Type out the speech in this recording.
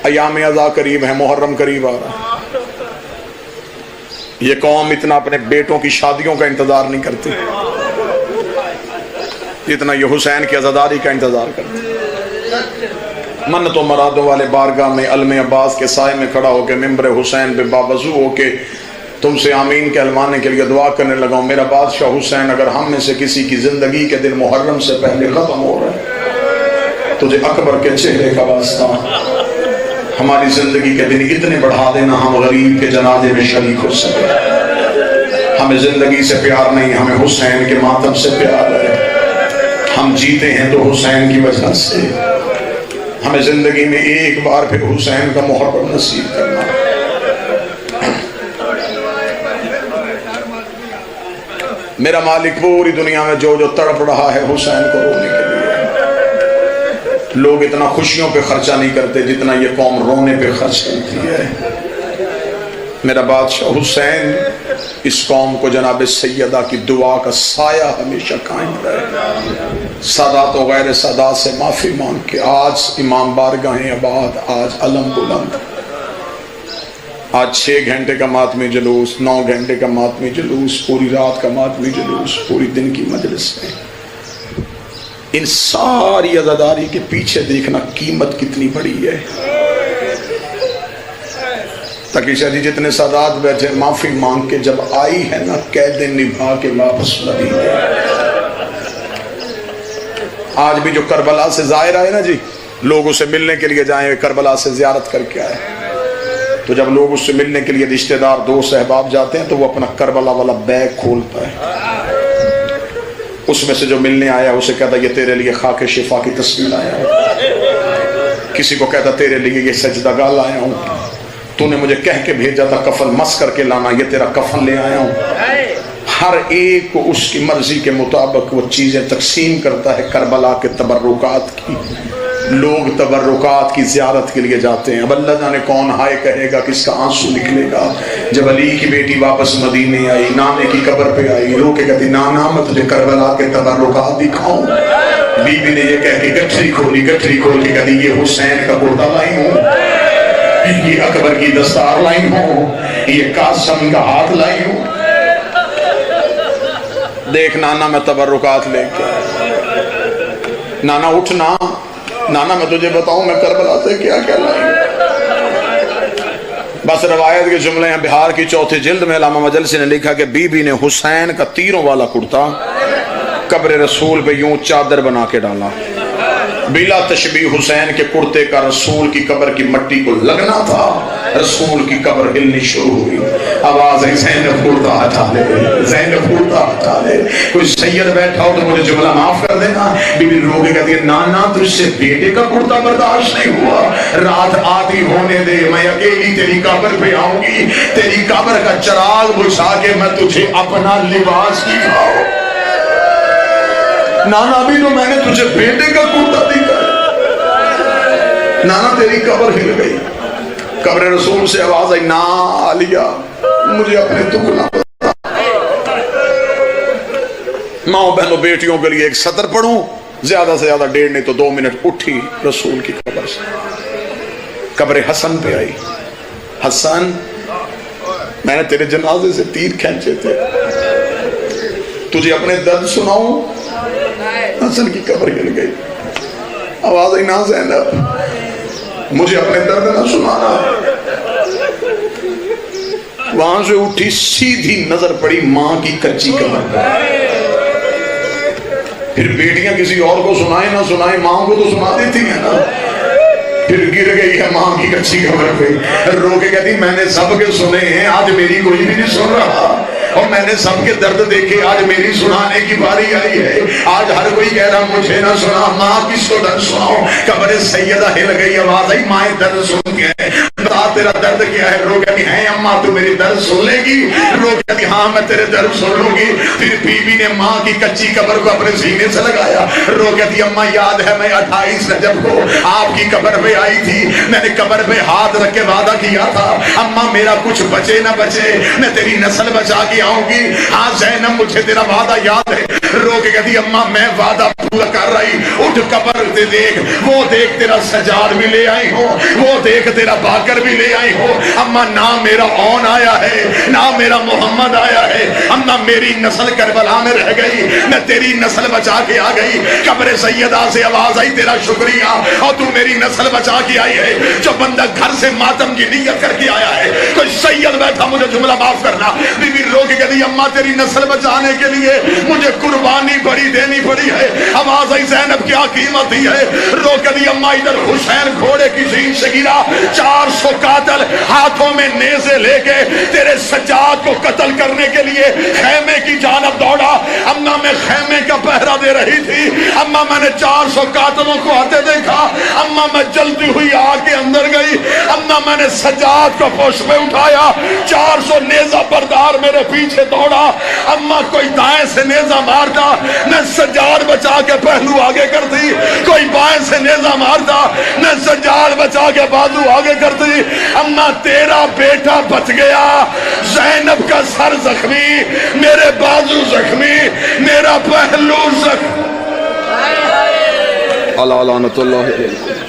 ایام ازا قریب ہے، محرم قریب آ رہا، یہ قوم اتنا اپنے بیٹوں کی شادیوں کا انتظار نہیں کرتی جتنا یہ حسین کی عزاداری کا انتظار کرتی۔ منت و مرادوں والے بارگاہ میں علم عباس کے سائے میں کھڑا ہو کے ممبر حسین پہ باوضو ہو کے تم سے آمین کہلوانے کے لیے دعا کرنے لگا ہوں، میرا بادشاہ حسین، اگر ہم میں سے کسی کی زندگی کے دن محرم سے پہلے ختم ہو رہے ہیں، تجھے اکبر کے چہرے کا واسطہ ہماری زندگی کے دن اتنے بڑھا دینا ہم غریب کے جنازے میں شریک ہو سکے۔ ہمیں زندگی سے پیار نہیں، ہمیں حسین کے ماتم سے پیار ہے۔ ہم جیتے ہیں تو حسین کی وجہ سے، ہمیں زندگی میں ایک بار پھر حسین کا محرم نصیب کرنا۔ میرا مالک پوری دنیا میں جو تڑپ رہا ہے حسین کو رونے کے لیے، لوگ اتنا خوشیوں پہ خرچہ نہیں کرتے جتنا یہ قوم رونے پہ خرچ کرتی ہے۔ میرا بادشاہ حسین اس قوم کو جناب سیدہ کی دعا کا سایہ ہمیشہ قائم رہے۔ سادات و غیر سادات سے معافی مانگ کے آج امام بارگاہ آباد، آج علم بلند، آج 6 گھنٹے کا ماتمی جلوس، 9 گھنٹے کا ماتمی جلوس، پوری رات کا ماتمی جلوس، پوری دن کی مجلس میں ان ساری عزاداری کے پیچھے دیکھنا قیمت کتنی بڑی ہے۔ تقی شاہ جی جتنے سادات بیٹھے معافی مانگ کے جب آئی ہے نا قید نبھا کے واپس مدینے۔ آج بھی جو کربلا سے زائر آئے نا جی، لوگ اسے ملنے کے لیے جائیں، کربلا سے زیارت کر کے آئے، تو جب لوگ اس سے ملنے کے لیے رشتہ دار دوست احباب جاتے ہیں تو وہ اپنا کربلا والا بیگ کھولتا ہے، اس میں سے جو ملنے آیا اسے کہتا یہ تیرے لیے خاک شفا کی تصویر لایا ہوں، کسی کو کہتا تیرے لیے یہ سجدہ گاہ لایا ہوں، تو نے مجھے کہہ کے بھیجا تھا کفن مس کر کے لانا، یہ تیرا کفن لے آیا ہوں۔ ہر ایک کو اس کی مرضی کے مطابق وہ چیزیں تقسیم کرتا ہے۔ کربلا کے تبرکات کی لوگ تبرکات کی زیارت کے لیے جاتے ہیں، اب اللہ جانے کون ہائے کہے گا، کس کا آنسو نکلے گا۔ جب علی کی بیٹی واپس مدینے آئی، نانے کی قبر پہ آئی، رو کے کہتی نانا میں تجھے کربلا کے تبرکات دکھاؤں، بی بی نے یہ کہہ کے گٹھری کھولی، گٹھری کھول کے کہتی یہ حسین کا کرتا لائی ہوں، یہ اکبر کی دستار لائی ہوں، یہ قاسم کا ہاتھ لائی ہوں، دیکھ نانا میں تبرکات لے کے۔ نانا اٹھنا، نانا میں تجھے بتاؤں میں کربلا سے کیا کیا لائی۔ بس روایت کے جملے ہیں، بہار کی 4 جلد میں علامہ مجلسی نے لکھا کہ بی بی نے حسین کا تیروں والا کرتا قبر رسول پہ یوں چادر بنا کے ڈالا، بلا تشبیہ حسین کے کرتے کا رسول کی قبر کی مٹی کو لگنا تھا، رسول کی قبر ہلنی شروع ہوئی، آواز ہے زینب کرتا ہٹا لے، زینب کرتا ہٹا لے۔ کوئی سید بیٹھا ہو تو مجھے جملہ معاف کر دینا۔ بی بی رو کے کہتی ہے نانا تجھ سے بیٹے کا کرتا برداشت نہیں ہوا، رات آدھی ہونے دے، میں اکیلی تیری قبر پہ آؤں گی، تیری قبر کا چراغ بجھا کے میں تجھے اپنا لباس دکھاؤں۔ نانا بھی تو میں نے تجھے بیٹے کا کرتا دکھا، نانا تیری قبر ہل گئی۔ قبر رسول سے آواز آئی نا علیہ مجھے اپنے دکھ نہ بتا۔ ماں بہنوں بیٹیوں کے لیے ایک سطر پڑھوں، زیادہ سے زیادہ 1.5 نہیں تو 2 منٹ۔ اٹھی رسول کی قبر سے، قبر حسن پہ آئی، حسن میں نے تیرے جنازے سے تیر کھینچے تھے، تجھے اپنے درد سناؤں؟ حسن کی قبر ہل گئی، آواز آئی نا زینب مجھے اپنے درد نہ سنانا۔ وہاں سے اٹھی، سیدھی نظر پڑی ماں کی کچی قبر۔ پھر بیٹیاں کسی اور کو سنائیں نہ سنائیں، ماں کو تو سنا دیتی ہیں نا۔ پھر گر گئی ہے ماں کی کچی قبر پہ، رو کے کہتی میں نے سب کے سنے ہیں، آج میری کوئی بھی نہیں سن رہا، اور میں نے سب کے درد دیکھے، آج میری سنانے کی باری آئی ہے۔ آج ہر کوئی کہہ رہا مجھے نہ سنا، ماں کس کو درد سناؤ؟ قبر سیدہ ہل گئی، آواز آئی ماں درد سن کے بتا تیرا درد کیا ہے؟ رو کہتی ہے اماں تو میری درد سن لے گی؟ رو کہتی ہاں میں تیرے درد سن لوں گی۔ پھر بی بی نے ماں کی کچی قبر کو اپنے سینے سے لگایا، رو کہتی اماں یاد ہے میں 28 رجب کو آپ کی قبر پہ آئی تھی، میں نے قبر پہ ہاتھ رکھ کے وعدہ کیا تھا اماں میرا کچھ بچے نہ بچے، میں تیری نسل بچا کے آؤں گی. ہاں زینب مجھے تیرا وعدہ یاد ہے. رو کے کہتی اماں میں وعدہ پورا کر رہی. اٹھ قبر دے دیکھ, وہ دیکھ تیرا سجاد بھی لے آئی ہو, وہ دیکھ تیرا باکر بھی لے آئی ہو. اماں نہ میرا اون آیا ہے نہ میرا محمد آیا ہے. اماں میری نسل کربلا میں رہ گئی, میں تیری نسل بچا کے آ گئی. قبر سیدہ سے آواز آئی تیرا شکریہ, اور تو میری نسل بچا کے آئی ہے. جو بندہ گھر سے ماتم کی نیت کر کے آیا ہے, کوئی سید بیٹھا مجھے جملہ معاف کرنا, بی بی رو کے کہتی اماں تیری نسل بچانے کے لیے مجھے قربانی بڑی دینی پڑی ہے. آواز آئی زینب کیا قیمت دی ہے. رو کے دی اماں ادھر حسین گھوڑے کی زین سے گرا, 400 قاتل ہاتھوں میں نیزے لے کے تیرے سجاد کو قتل کرنے کے لیے خیمے کی جانب دوڑا. اماں میں خیمے کا پہرا دے رہی تھی. اماں میں نے 400 قاتلوں کو آتے دیکھا. اماں میں جلتی ہوئی آگ کے اندر گئی. اماں میں نے سجاد کو پوش میں اٹھایا. 400 نیزہ بردار میرے پیچھے دوڑا. اماں کوئی دائیں سے نیزہ مارتا, میں سجاد بچا کے پہلو آگے کرتی. کوئی بائیں سے نیزہ مارتا, میں سجاد بچا کے بازو آگے کرتی. اماں تیرا بیٹا بچ گیا, زینب کا سر زخمی, میرے بازو زخمی, میرا پہلو زخمی. اللہ لعنت اللہ علیہ.